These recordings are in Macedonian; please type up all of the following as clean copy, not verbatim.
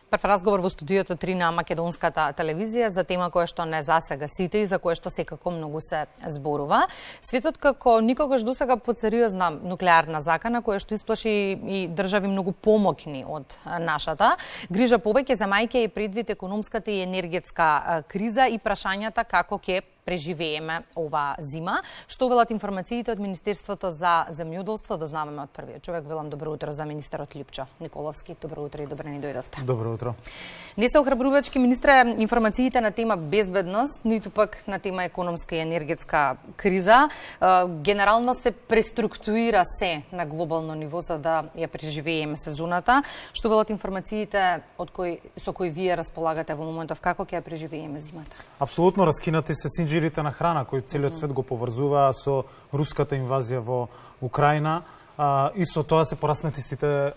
Прв разговор во студиото 3 на Македонската телевизија за тема која што не засега сите и за која што секако многу се зборува. Светот како никогаш досега под сериозна нуклеарна закана која што исплаши и држави многу помоќни од нашата, грижа повеќе за мајке и предвид економската и енергетска криза и прашањата како ќе преживееме ова зима. Што велат информациите од Министерството за земјоделство, дознаваме од првиот човек. Велам добро утро за министерот Лјупчо Николовски. Добро утро и добре ни дојдовте. Добро утро. Не се охрабрувачки, министре, информациите на тема безбедност, ниту пак на тема економска и енергетска криза. Генерално се преструктурира се на глобално ниво за да ја преживееме сезоната. Што велат информациите со кои вие располагате во моментов, како ќе ја преживееме зимата? Апсолутно раскинати се синџирите на храна кои целиот свет го поврзува со руската инвазија во Украина. И со тоа се пораснати сите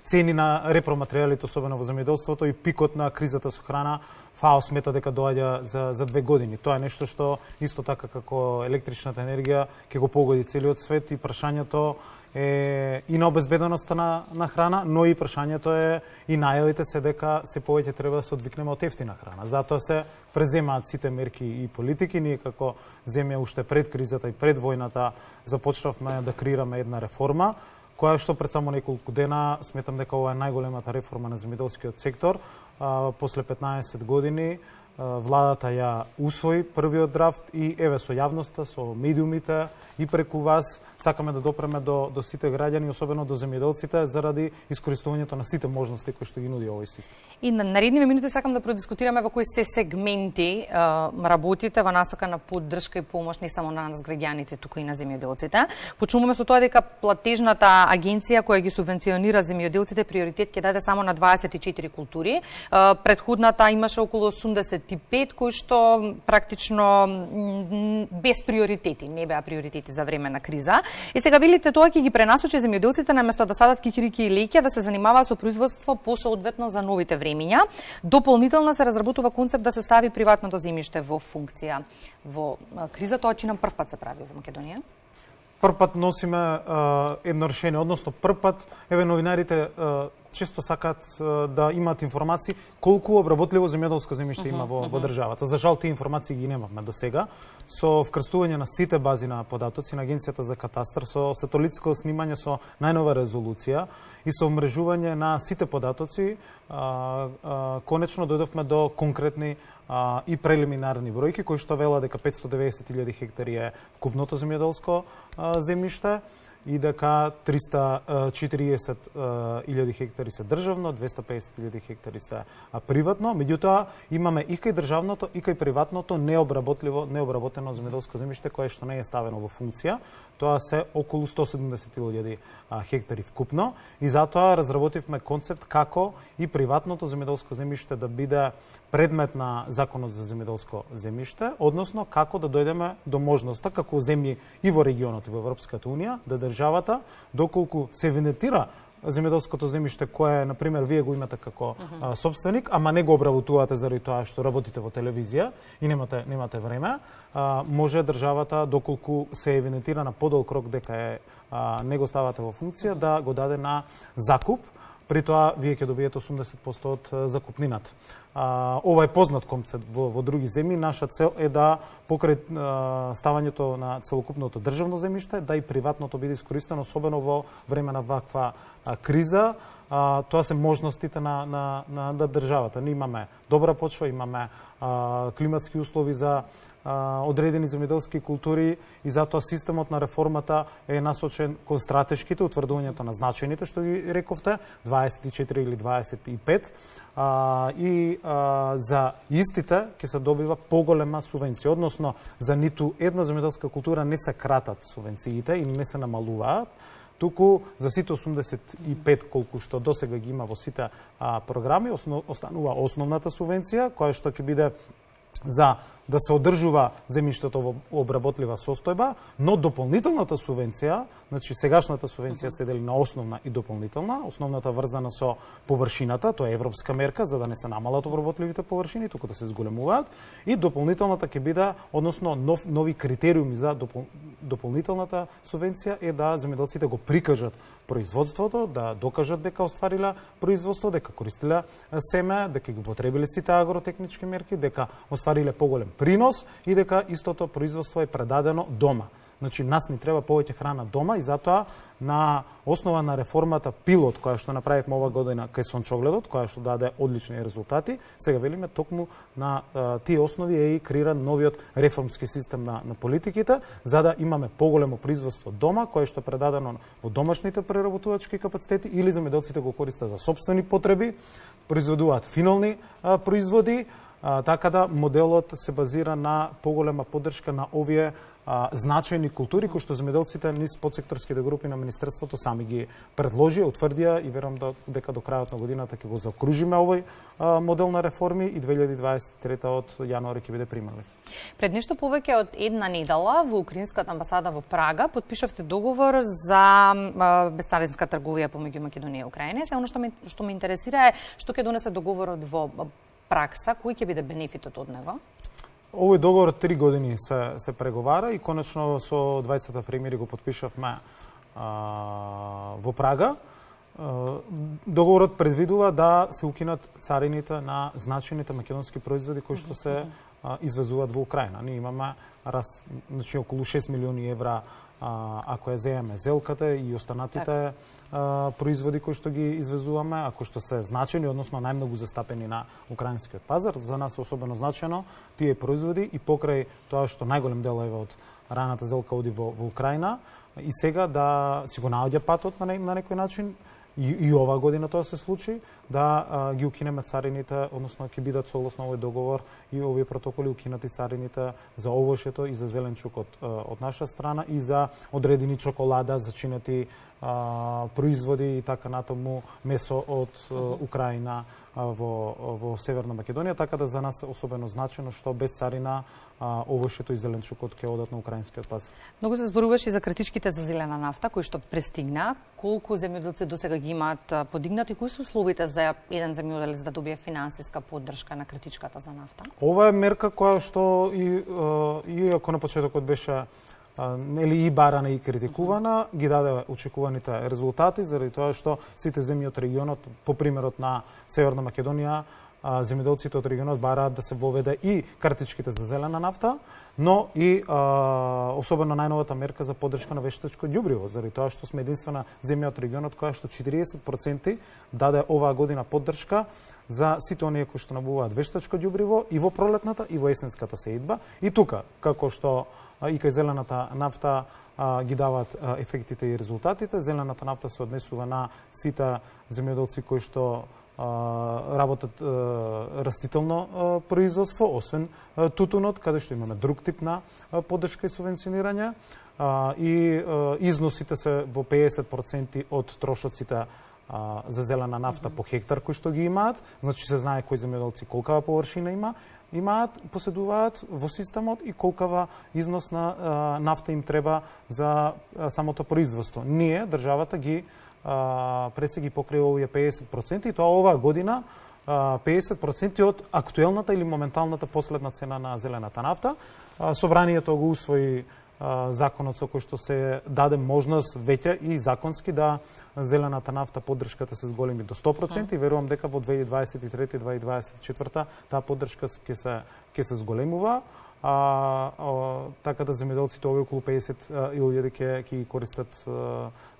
цени на репроматеријалите, особено во земјоделството, и пикот на кризата со храна. ФАО смета дека доаѓа за 2 години. Тоа е нешто што исто така како електричната енергија ќе го погоди целиот свет и прашањето е и на обезбеденоста на храна, но и прашањето е и најавите се дека се повеќе треба да се одвикнеме од ефтина храна. Затоа се преземаат сите мерки и политики. Ние како земја уште пред кризата и пред војната започнавме да креираме една реформа, која што пред само неколку дена сметам дека ова е најголемата реформа на земјоделскиот сектор. После 15 години владата ја усвои првиот драфт и еве со јавноста, со медиумите и преку вас сакаме да допреме до сите граѓани, особено до земјоделците, заради искористувањето на сите можности кои што ги нуди овој систем. И на наредниве минути сакам да продискутираме во кои се сегменти работите во насока на поддршка и помош не само на нас граѓаните, туку и на земјоделците. Почнуваме со тоа дека платежната агенција која ги субвенционира земјоделците приоритет ќе даде само на 24 култури. Предходната имаше околу 85 кои што практично без приоритети, не беа приоритети за време на криза. И сега велите тоа ќе ги пренасочи земјоделците наместо да садат кикирики и леќа да се занимаваат со производство по соодветно за новите времиња. Дополнително се разработува концепт да се стави приватното земјиште во функција во криза. Тоа чи нам прв пат се прави во Македонија. Прв пат носиме едно решение, односно прв пат еве новинарите често сакаат да имаат информации колку обработливо земјоделско земјиште има во државата. За жал тие информации ги немавме до сега. Со вкрстување на сите бази на податоци на Агенцијата за катастар, со сателитско снимање со најнова резолуција и со умрежување на сите податоци, конечно дојдовме до конкретни и прелиминарни бројки кои што велат дека 590.000 хектари е купното земјоделско земјиште и дека 340.000 хектари се државно, 250.000 хектари се приватно. Меѓутоа, имаме и кај државното, и кај приватното необработено земјоделско земјиште кое што не е ставено во функција. Тоа се околу 170.000 хектари вкупно и затоа разработивме концепт како и приватното земјоделско земјиште да биде предмет на Законот за земјоделско земјиште, односно како да дојдеме до можноста како земји и во регионот и во Европската унија да државата, доколку се венетира земјоделското земјиште кое, на пример, вие го имате како собственик, ама не го обработувате заради тоа што работите во телевизија и немате време, може државата, доколку се венетира на подолг рок дека не го ставате во функција, да го даде на закуп. При тоа, вие ќе добиете 80% од закупнината. Ова е познат концепт во други земји. Наша цел е да покрај ставањето на целокупното државно земјиште, да и приватното биде искористено, особено во време на ваква криза. Тоа се можностите на државата. Ние имаме добра почва, имаме климатски услови за одредени земјоделски култури и затоа системот на реформата е насочен кон стратешките, утврдувањето на значајните, што ги рековте, 24 или 25, и за истите ќе се добива поголема субвенција, односно за ниту една земјоделска култура не се кратат субвенциите и не се намалуваат, туку за сите 85 колку што досега ги има во сите програми, останува основната субвенција, која што ќе биде за да се одржува земјиштето во обработлива состојба, но дополнителната субвенција, значи сегашната субвенција се дели на основна и дополнителна, основната врзана со површината, тоа е европска мерка за да не се намалат обработливите површини, туку да се зголемуваат, и дополнителната ќе биде, односно нови критериуми за дополнителната субвенција е да земјоделците го прикажат производството, да докажат дека остварила производство, дека користиле семе, дека ги потребиле сите агротехнички мерки, дека оствариле поголем принос и дека истото производство е предадено дома. Значи, нас ни треба повеќе храна дома и затоа на основа на реформата пилот, која што направивме ова година кај сончогледот, која што даде одлични резултати, сега велиме токму на тие основи е и креиран новиот реформски систем на политиките, за да имаме поголемо производство дома, кое што е предадено во домашните преработувачки капацитети или земјоделците го користат за сопствени потреби, произведуваат финални производи, така да моделот се базира на поголема поддршка на овие значајни култури кои што земјоделците низ подсекторските групи на министерството сами ги предложија, утврдија и верувам дека до крајот на годината ќе го заокружиме овој модел на реформи и 2023 од јануари ќе биде прималив. Пред нешто повеќе од една недела во Украинската амбасада во Прага подпишавте договор за бесцаринска трговија помеѓу Македонија и Украина. Се она што ме интересира е што ќе донесе договорот во пракса, кој ќе биде бенефитот од него? Овој договор 3 години се преговара и конечно со двајцата премиери го подпишавме во Прага. Договорот предвидува да се укинат царините на значајните македонски производи кои што се извезуваат во Украина. Ние имаме значи околу 6 милиони евра ако ја земеме зелката и останатите производи кои што ги извезуваме, ако што се значени, односно најмногу застапени на украинскиот пазар, за нас е особено значено тие производи и покрај тоа што најголем дел е од раната зелка оди во Украина и сега да си го наоѓа патот на некој начин и ова година тоа се случи, да ги укинеме царините, односно ќе бидат согласно овој договор и овие протоколи укинати царините за овошето и за зеленчукот од наша страна и за одредени чоколада, зачинети производи и така натаму, месо од Украина во Северна Македонија, така да за нас е особено значено што без царина овошето и зеленчукот ќе одат на украинскиот пазар. Многу се зборуваше за кратичките за зелена нафта кои што пристигна. Колку земјоделци досега ги имаат подигнати и кои се условите за еден земјоделец да добие финансиска поддршка на кратичката за нафта? Ова е мерка која што и ако на почетокот беше и барана и критикувана, ги даде очекуваните резултати, заради тоа што сите земји од регионот, по примерот на Северна Македонија, земјоделците од регионот бараат да се воведе и картичките за зелена нафта, но и особено најновата мерка за поддршка на вештачко ѓубриво, заради тоа што сме единствена земја од регионот која што 40% даде оваа година поддршка за сите оние кои што набуваат вештачко ѓубриво и во пролетната и во есенската сеидба. И тука, како што и кај зелената нафта ги даваат ефектите и резултатите. Зелената нафта се однесува на сите земјоделци кои што работат растително производство, освен тутунот, каде што имаме друг тип на поддршка и субвенционирање. И износите се во 50% од трошоците за зелена нафта по хектар кои што ги имаат. Значи се знае кои земјоделци колкава површина имаат, поседуваат во системот и колкава износ на нафта им треба за самото производство. Ние, државата, пред се ги покрива овие 50% и тоа оваа година 50% од актуелната или моменталната последна цена на зелената нафта. Собранието го усвои законот со кој што се даде можност веќе и законски да зелената нафта поддршката се зголеми до 100% и верувам дека во 2023-2024 таа поддршка ќе се зголемува. Така да земјоделците овие околу 50.000 ќе ги користат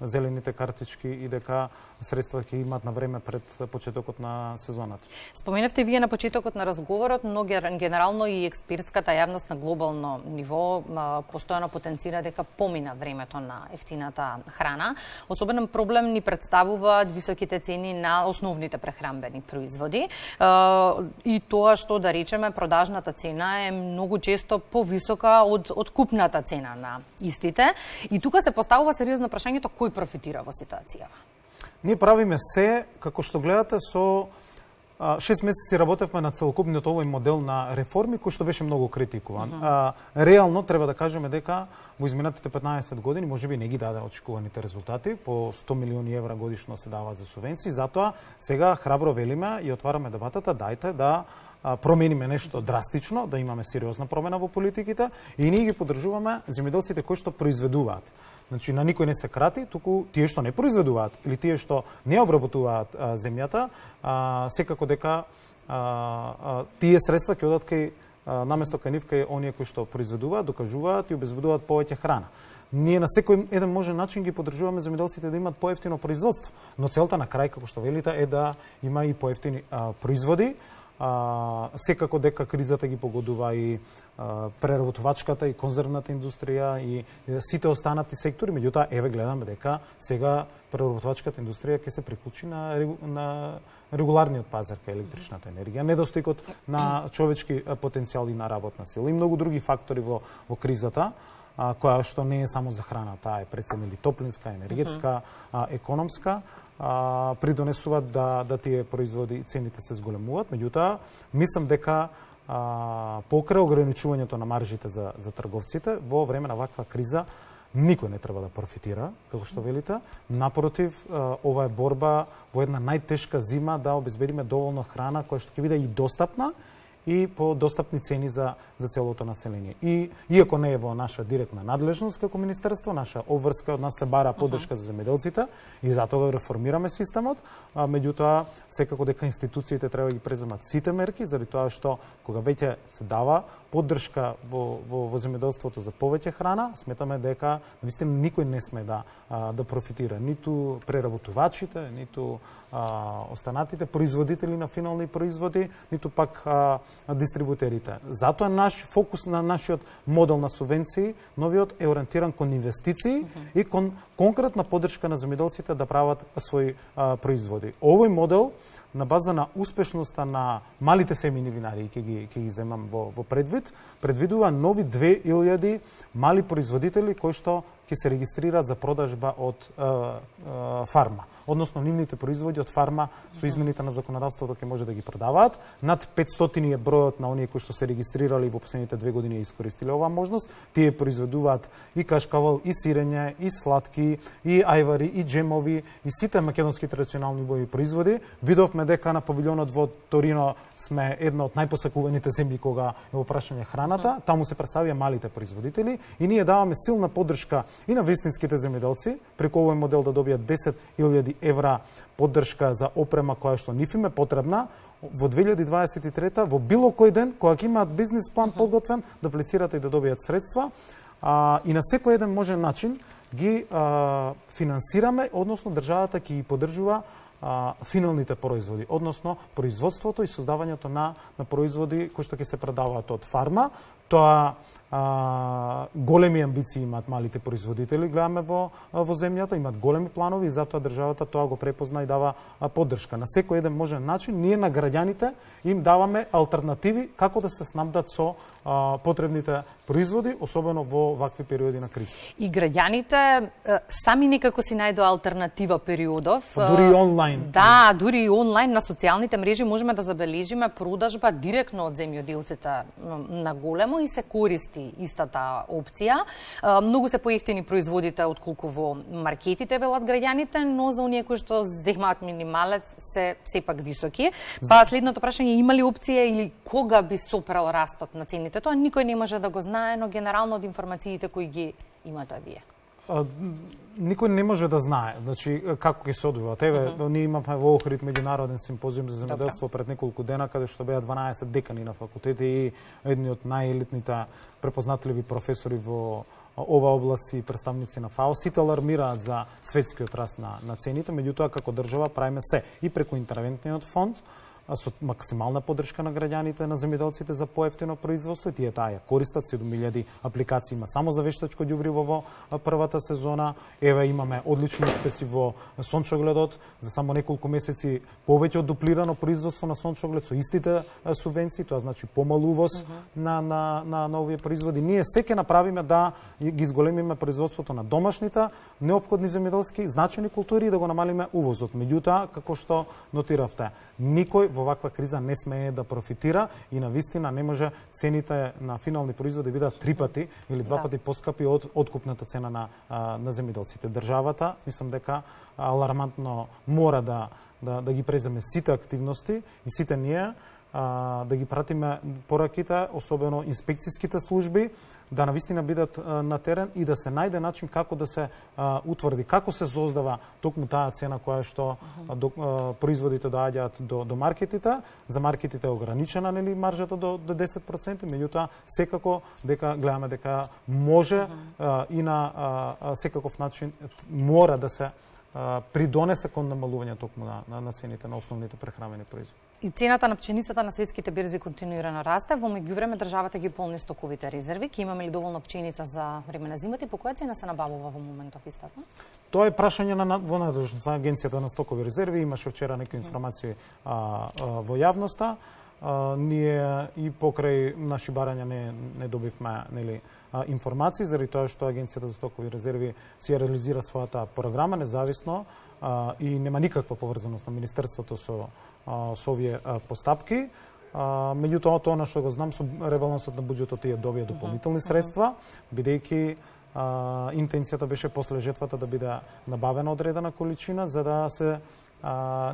зелените картички и дека средства ќе имаат на време пред почетокот на сезоната. Споменавте вие на почетокот на разговорот, но генерално и експертската јавност на глобално ниво постојано потенцира дека помина времето на ефтината храна. Особен проблем ни представуваат високите цени на основните прехранбени производи и тоа што да речеме продажната цена е многу често повисока од купната цена на истите. И тука се поставува сериозно прашањето кој профитира во ситуацијава. Ние правиме се, како што гледате, со 6 месеци работевме на целокупниот овој модел на реформи, кој што беше многу критикуван. Реално треба да кажеме дека во изминатите 15 години можеби не ги даде очекуваните резултати, по 100 милиони евра годишно се даваат за субвенции, затоа сега храбро велиме и отвараме дебатата, дајте да промениме нешто драстично, да имаме сериозна промена во политиките и ние ги поддржуваме земјоделците кои што произведуваат. Значи, на никој не се крати, туку тие што не произведуваат или тие што не обработуваат земјата, секако дека тие средства ќе одат кај наместо кај нив кај оние кои што произведуваат, докажуваат и обезбедуваат повеќе храна. Ние на секој еден можен начин ги поддржуваме земјоделците да имаат поевтино производство, но целта на крај, како што велите, е да има и поевтини производи. Секако дека кризата ги погодува и преработувачката и конзервната индустрија и сите останати сектори, меѓутоа еве гледаме дека сега преработувачката индустрија ќе се приклучи на регуларниот пазар кај електричната енергија, недостигот на човечки потенцијал и на работна сила и многу други фактори во кризата, која што не е само за храна, таа е прецедно и топлинска, енергетска, економска, придонесуваат да тие производи и цените се зголемуваат. Меѓутоа, мислам дека покрај ограничувањето на маржите за трговците, во време на ваква криза, никој не треба да профитира, како што велите. Напротив, ова е борба во една најтешка зима да обезбедиме доволно храна која што ќе биде и достапна и по достапни цени за целото население. И иако не е во наша директна надлежност како министерство, наша обврска од нас се бара поддршка за земјоделците и затоа реформираме системот, меѓутоа секако дека институциите треба да ги преземат сите мерки, заради тоа што кога веќе се дава поддршка во земјоделството за повеќе храна, сметаме дека навистина никој не сме да профитира, ниту преработувачите, ниту останатите производители на финални производи, ниту пак дистрибутерите. Затоа наш фокус на нашиот модел на субвенции, новиот е ориентиран кон инвестиции и кон конкретна поддршка на земјоделците да прават своји производи. Овој модел на база на успешноста на малите семејни винари, ќе ги земам во предвид, предвидува нови 2000 мали производители кои што ќе се регистрираат за продажба од фарма. Односно, нивните производи од фарма со измените на законодавството ќе може да ги продаваат. Над 500 е бројот на оние кои што се регистрирали во последните 2 години и искористиле оваа можност. Тие произведуваат и кашкавал, и сирење, и сладки, и ајвари, и джемови, и сите македонски традиционални убави производи. Видовме дека на павилионот во Торино сме една од најпосакуваните земји кога е во прашање храната. Таму се представија малите производители и ние даваме силна поддршка и на вистинските земјоделци преку овој модел да добијат 10.000 евра поддршка за опрема која што нив им е потребна во 2023 во било кој ден кога ќе имаат бизнис план подготвен да аплицираат и да добијат средства и на секој еден можен начин ги финансираме, односно државата ќе ги поддржува финалните производи, односно производството и создавањето на производи кои што ќе се продаваат од фарма. Тоа големи амбиции имаат малите производители, гледаме во земјата, имаат големи планови и затоа државата тоа го препозна и дава поддршка. На секој еден можен начин ние на граѓаните им даваме алтернативи како да се снабдат со потребните производи, особено во вакви периоди на криза. И граѓаните сами некако си најдоа алтернатива периодов. Дури и онлайн. Да, дури и онлайн на социјалните мрежи можеме да забележиме продажба директно од земјоделците на големо и се користи истата опција. Многу се поевтини производите отколку во маркетите, велат граѓаните, но за оние кои што земаат минималец се сепак високи. Па следното прашање, има ли опција или кога би сопрал растот на цените? Тоа никој не може да го знае, но генерално од информациите кои ги имате вие. Никој не може да знае, значи како ќе се одвива. Ние имавме во Охрид меѓународен симпозиум за земјоделство пред неколку дена, каде што беа 12 декани на факултети и едни од најелитните препознатливи професори во ова област и представници на ФАО. Сите алармираат за светскиот раст на цените, меѓутоа како држава правиме се и преку интервентниот фонд, со максимална поддршка на граѓаните, на земјоделците за поевтино производство и тие таа ја користат. 7000 апликации има само за вештачко ѓубриво во првата сезона. Еве имаме одлични успеси во сончогледот, за само неколку месеци повеќе од дуплирано производство на сончоглед со истите субвенции, тоа значи помал увоз на овие производи. Ние се ќе направиме да ги зголемиме производството на домашните неопходни земјоделски значајни култури и да го намалиме увозот. Меѓутоа, како што нотиравте, никој во ваква криза не смее да профитира и на вистина не може цените на финални производи бидат 3 пати или 2 пати поскапи од откупната цена на земјоделците. Државата, мислам дека алармантно мора да ги преземе сите активности и сите ние да ги пратиме пораките, особено инспекцијските служби, да навистина бидат на терен и да се најде начин како да се утврди, како се создава токму таа цена која што производите доаѓаат до маркетите. За маркетите е ограничена, нели, маржата до 10%, меѓутоа секако дека гледаме дека може и на секаков начин мора да се придонесе кон намалување токму на цените на основните прехранени производи. И цената на пченицата на светските берзи континуирано расте. Во меѓувреме државата ги полни стоковите резерви. Ќе имаме ли доволно пченица за време на зимата и по која цена се набавува во моментов истата? Тоа е прашање во надлежност на Агенцијата на стокови резерви. Имаше вчера некои информации во јавноста. Ние и покрај наши барања не добивме, нели, информации, заради тоа што Агенцијата за стокови резерви си реализира својата програма независно и нема никаква поврзаност на Министерството со овие постапки. Меѓутоа, тоа што го знам, со ребалансот на буџетот тие добија дополнителни средства, бидејќи интенцијата беше после жетвата да биде набавена одредена количина за да се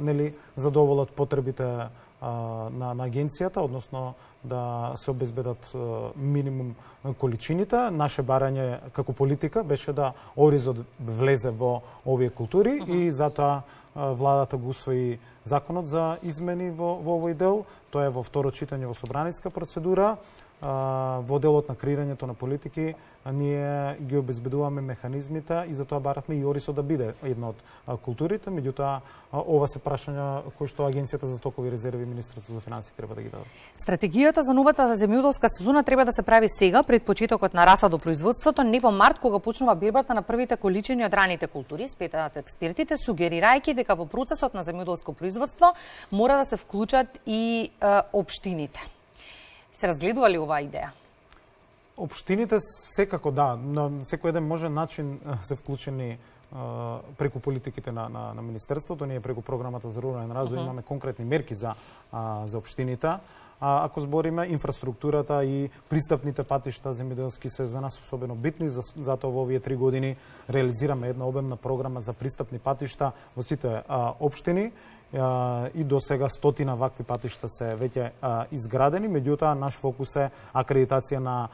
нели задоволат потребите на агенцијата, односно да се обезбедат минимум количините. Наше барање како политика беше да оризот влезе во овие култури и затоа владата го усвои законот за измени во овој дел. Тоа е во второ читање во собраниска процедура. Во делот на креирањето на политики ние ги обезбедуваме механизмите и затоа баравме и орисот да биде една од културите, меѓутоа ова се прашања кои што Агенцијата за стокови резерви и Министерството за финансии треба да ги дадат. Стратегијата за новата земјоделска сезона треба да се прави сега пред почетокот на расадопроизводството, не во март кога почнува бербата на првите количини од раните култури, спетаат експертите, сугерирајќи дека во процесот на земјоделско производство мора да се вклучат и општините. Се разгледува ли оваа идеја? Општините секако да, на секој еден можен начин се вклучени преку политиките на Министерството. Ние преку програмата за рурален развој имаме конкретни мерки за општините. Ако збориме, инфраструктурата и пристапните патишта земјоделски се за нас особено битни, затоа во овие 3 години реализираме една обемна програма за пристапни патишта во сите општини. И до сега 100 вакви патишта се веќе изградени, меѓутоа наш фокус е акредитација на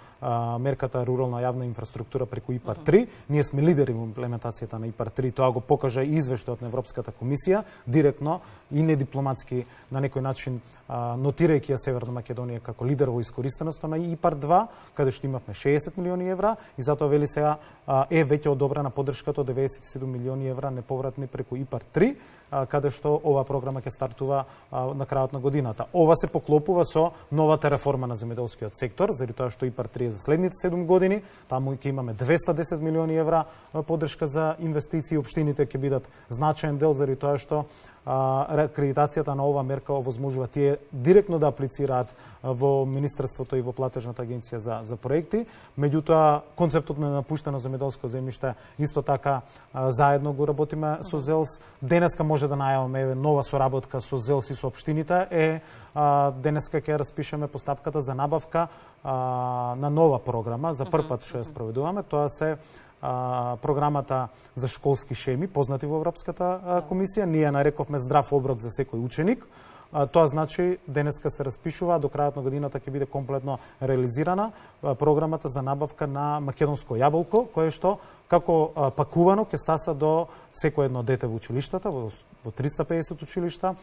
мерката рурална јавна инфраструктура преку ИПАР 3. Ние сме лидери во имплементацијата на ИПАР 3, тоа го покажа и извештајот на Европската комисија, директно и недипломатски на некој начин нотирајќи ја Северна Македонија како лидер во искористеноста на ИПАР 2, каде што имавме 60 милиони евра и затоа вели сега е веќе одобрена поддршката од 97 милиони евра неповратни преку ИПАР 3, каде што ова програма ќе стартува на крајот на годината. Ова се поклопува со новата реформа на земјоделскиот сектор, заради тоа што ИПАР 3 е за следните 7 години, таму ќе имаме 210 милиони евра поддршка за инвестиции, општините ќе бидат значаен дел заради тоа што акредитацијата на ова мерка овозможува тие директно да аплицираат во Министерството и во платежната агенција за проекти. Меѓутоа, концептот на напуштено земјоделско земјиште исто така заедно го работиме со ЗЕЛС. Денеска може да најаваме нова соработка со ЗЕЛС и со општините. Денеска ќе распишеме постапката за набавка на нова програма, за прв пат што ја спроведуваме. Тоа се програмата за школски шеми, познати во Европската комисија. Ние нарековме здрав оброк за секој ученик. Тоа значи денеска се распишува, до крајот на годината ќе биде комплетно реализирана програмата за набавка на македонско јаболко, кое што како пакувано ќе стаса до секој едно дете во училиштата, во 350 училишта,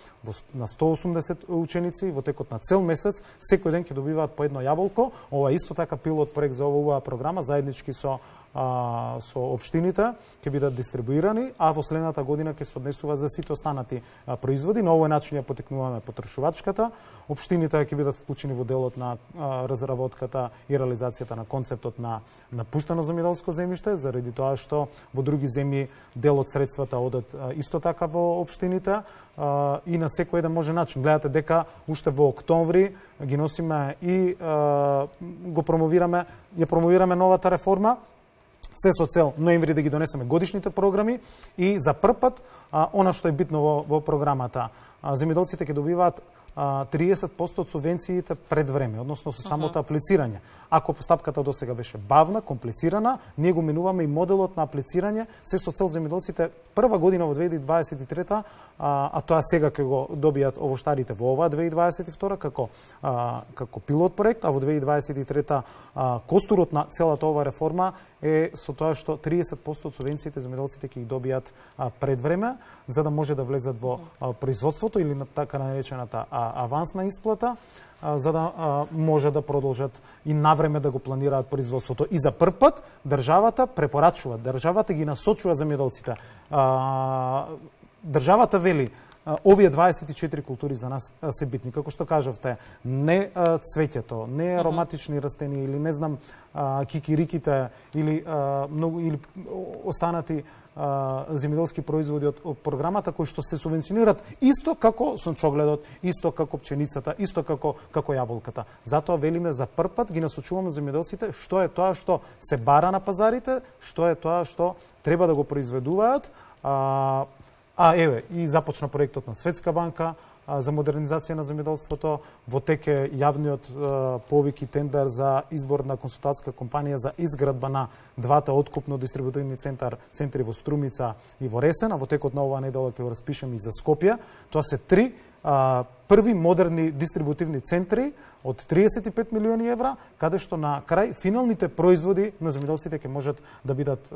на 180 ученици, во текот на цел месец, секој ден ќе добиваат по едно јаболко. Ова исто така пилот проект за оваа програма, заеднички со општините ќе бидат дистрибуирани, а во следната година ќе се однесува за сите останати производи. На овој начин ја потекнуваме потрошувачката. Општините ќе бидат вклучени во делот на разработката и реализацијата на концептот на напуштено земјоделско земјиште, заради тоа што во други земји дел од средствата одат исто така во општините и на секој еден можен начин. Гледате дека уште во октомври ги носиме и ја промовираме новата реформа, се со цел ноември да ги донесеме годишните програми и за прв пат она што е битно во програмата земјоделците ќе добиваат 30% од субвенциите пред време, односно со самото аплицирање. Ако постапката до сега беше бавна, комплицирана, ние го минуваме и моделот на аплицирање, се со цел земјоделците прва година во 2023, а тоа сега ќе го добијат овоштарите во оваа 2022 како пилот проект, а во 2023 костурот на целата оваа реформа е со тоа што 30% од субвенциите земјоделците ќе ги добијат пред време, за да може да влезат во производството или на така наречената авансна исплата, за да може да продолжат и навреме да го планираат производството. И за прв пат државата препорачува, државата ги насочува земјоделците. Државата вели, овие 24 култури за нас се битни. Како што кажавте, не цвеќето, не ароматични растенија или не знам кикириките или останати земјоделски производи од програмата кои што се субвенционират исто како сончогледот, исто како пченицата, исто како јаболката. Затоа велиме за прв пат ги насочуваме земјоделците што е тоа што се бара на пазарите, што е тоа што треба да го произведуваат. Еве, и започна проектот на Светска банка за модернизација на земјоделството, во тек е јавниот повик и тендер за избор на консултантска компанија за изградба на двата откупно-дистрибутивни центри во Струмица и во Ресен, а во текот на оваа недела ќе го распишеме и за Скопје. Тоа се три први модерни дистрибутивни центри од 35 милиони евра, каде што на крај финалните производи на земјоделците ќе можат да бидат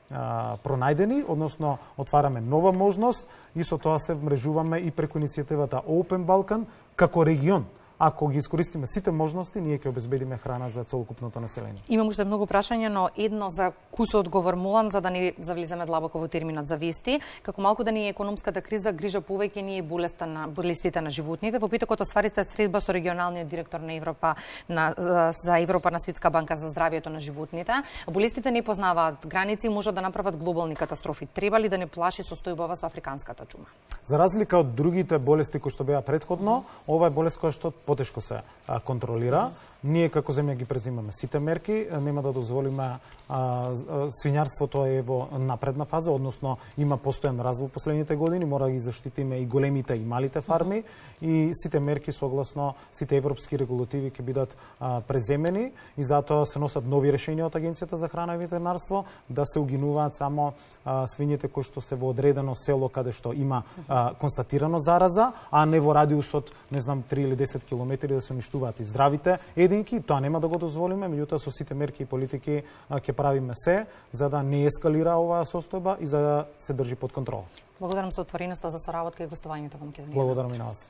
пронајдени, односно отвараме нова можност и со тоа се вмрежуваме и преку иницијативата Open Balkan како регион. Ако ги искористиме сите можности, ние ќе обезбедиме храна за целокупното население. Имам уште многу прашања, но едно за кусо одговор молам, за да не завлизаме длабоко во терминот за вести. Како малку да ни е економската криза грижа повеќе ни е болестите на животните. Во питокот остварите средба со регионалниот директор на Европа за Европа на Светска банка за здравјето на животните. Болестите не познаваат граници и можат да направат глобални катастрофи. Треба ли да не плаши состојбава со африканската чума? За разлика од другите болести кои што беа претходно, ова е болест која што потешко се контролира. Ние како земја ги презимаме сите мерки, нема да дозволиме свињарството е во напредна фаза, односно има постојан развој последните години, мора да ги заштитиме и големите и малите фарми и сите мерки согласно сите европски регулативи ќе бидат преземени и затоа се носат нови решенија од Агенцијата за храна и ветеринарство да се угинуваат само свињите кои што се во одредено село каде што има констатирано зараза, а не во радиусот, не знам, 3 или 10 километри да се уништуваат и здравите единки. Тоа нема да го дозволиме, меѓутоа со сите мерки и политики ќе правиме се за да не ескалира оваа состојба и за да се држи под контрол. Благодарам за отвореноста за соработка и гостувањето во Македонија. Благодарам и на вас.